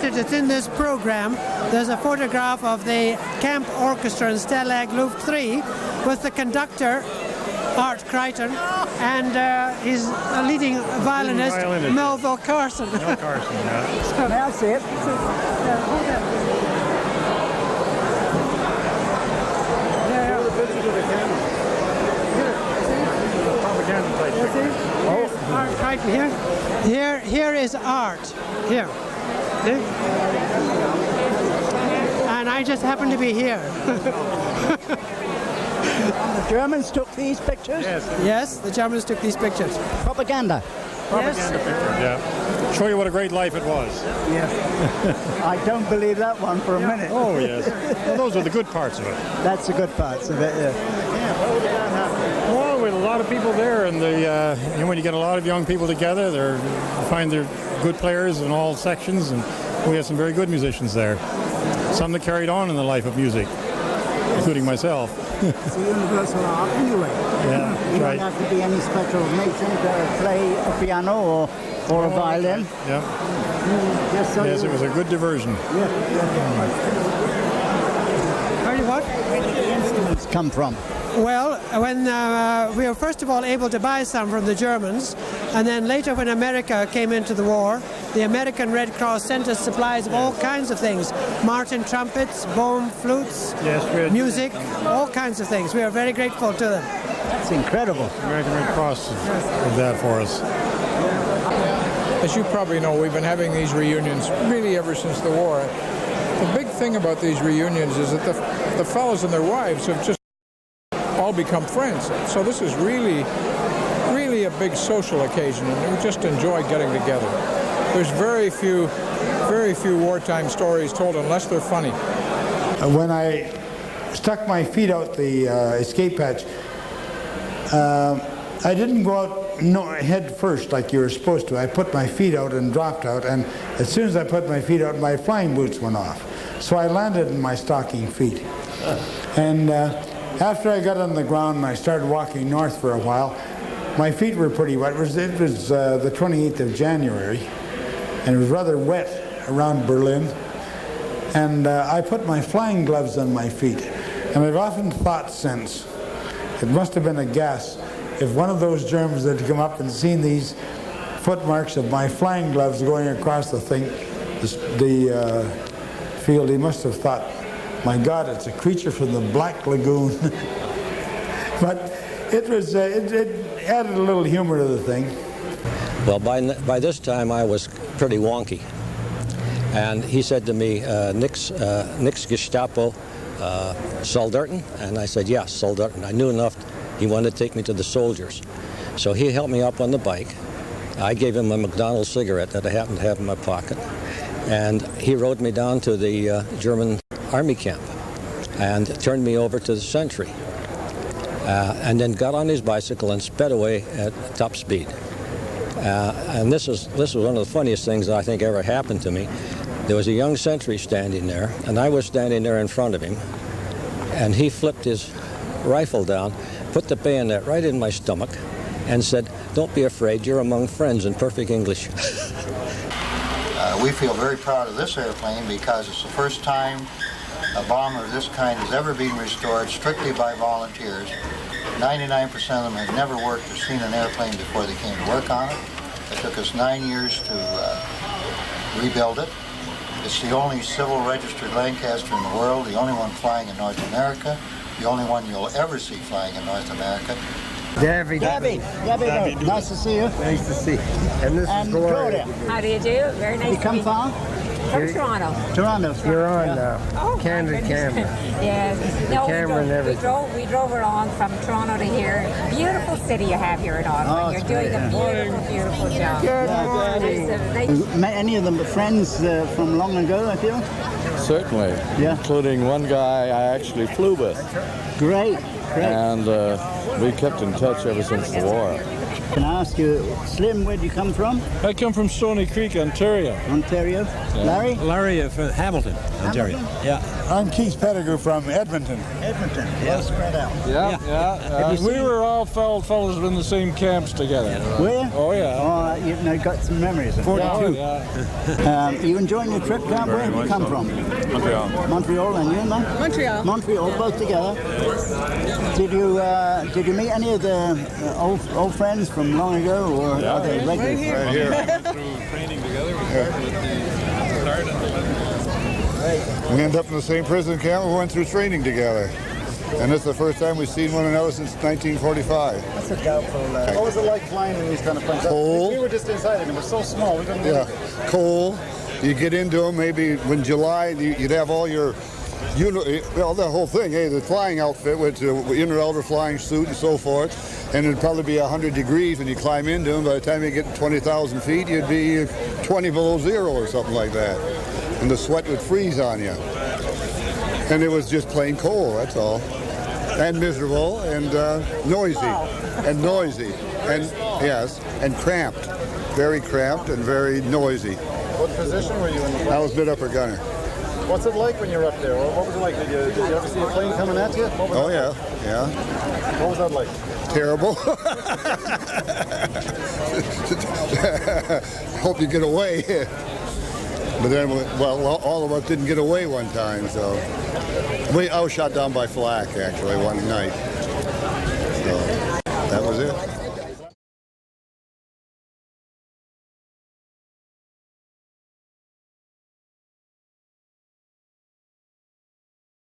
noted it's in this program. There's a photograph of the Camp Orchestra in Stalag Luft 3 with the conductor, Art Crichton, and his leading violinist, Melville Carson. Mel Carson, yeah. So, May I see it? Art Crichton here. Here is Art. Here. See? And I just happen to be here. The Germans took these pictures? Yes, the Germans took these pictures. Propaganda. Propaganda pictures, yeah. Show you what a great life it was. Yes. I don't believe that one for a minute. Oh, yes. Well, those are the good parts of it. That's the good parts of it, yeah. Well, with a lot of people there, and when you get a lot of young people together, you find they're good players in all sections, and we had some very good musicians there. Some that carried on in the life of music, including myself. It's a universal art anyway. Yeah, you right. don't have to be any special nation to play a piano or a violin. Yeah. Yes, it was a good diversion. Are you what? Where did the instruments come from? Well, when we were first of all able to buy some from the Germans, and then later when America came into the war, the American Red Cross sent us supplies of all kinds of things. Martin trumpets, Bohm flutes, music, all kinds of things. We are very grateful to them. That's incredible. American Red Cross did that for us. As you probably know, we've been having these reunions really ever since the war. The big thing about these reunions is that the fellows and their wives have just all become friends. So this is really a big social occasion, and we just enjoy getting together. There's very few wartime stories told unless they're funny. When I stuck my feet out the escape hatch, I didn't go out head first like you were supposed to. I put my feet out and dropped out, and as soon as I put my feet out, my flying boots went off. So I landed in my stocking feet. And after I got on the ground and I started walking north for a while, my feet were pretty wet. It was the 28th of January, and it was rather wet around Berlin. And I put my flying gloves on my feet. And I've often thought since, it must have been a guess, if one of those Germans had come up and seen these footmarks of my flying gloves going across the field, he must have thought, my God, it's a creature from the Black Lagoon. But it added a little humor to the thing. Well, by this time I was pretty wonky. And he said to me, nix Gestapo, Soldaten? And I said, yes, Soldaten. I knew enough. He wanted to take me to the soldiers. So he helped me up on the bike. I gave him a McDonald's cigarette that I happened to have in my pocket. And he rode me down to the German army camp and turned me over to the sentry. And then got on his bicycle and sped away at top speed. And this was one of the funniest things that I think ever happened to me. There was a young sentry standing there, and I was standing there in front of him, and he flipped his rifle down, put the bayonet right in my stomach, and said, "Don't be afraid, you're among friends," in perfect English. We feel very proud of this airplane because it's the first time a bomber of this kind has ever been restored strictly by volunteers. 99% of them had never worked or seen an airplane before they came to work on it. It took us 9 years to rebuild it. It's the only civil registered Lancaster in the world, the only one flying in North America, the only one you'll ever see flying in North America. Debbie, nice to see you. Nice to see you. And this is Gloria. How do you do? Very nice You come far? From Toronto. Toronto. You're on now. Oh, Candid camera. Yes. No, camera and everything. we drove along from Toronto to here. Beautiful city you have here in Ottawa. You're doing a beautiful job. Good morning. Any of them are friends from long ago, I feel? Certainly. Yeah. Including one guy I actually flew with. Great. And we kept in touch ever since the war. Can I ask you, Slim, where do you come from? I come from Stony Creek, Ontario. Ontario. Larry? Larry from Hamilton, Ontario. Yeah. I'm Keith Pettigrew from Edmonton. Edmonton. Well spread out. Yeah. We were all fellows in the same camps together. Where? Oh, yeah. Oh, you've got some memories of it. 42. You enjoying your trip, Cam? Where have you come from? Montreal. Montreal, and you, man? Montreal. Montreal, both together. Did you meet any of the old friends from long ago, or are they regulars? Right here. We went through training together. We We ended up in the same prison camp. We went through training together. And this is the first time we've seen one another since 1945. That's a doubtful. What was it like flying in these kind of planes? Cold. We were just inside it, and it was so small. We couldn't Cold. You get into them maybe when July, you'd have all your, the whole thing, the flying outfit with the inner outer flying suit and so forth. And it'd probably be 100 degrees when you climb into them. By the time you get 20,000 feet, you'd be 20 below zero or something like that. And the sweat would freeze on you. And it was just plain cold, that's all. And miserable and noisy. And noisy. And yes, and cramped. Very cramped and very noisy. What position were you in the plane? I was mid upper gunner. What's it like when you're up there? What was it like? Did you ever see a plane coming at you? Oh yeah. What was that like? Terrible. Hope you get away. But then, all of us didn't get away one time, so. I was shot down by flak, actually, one night. So.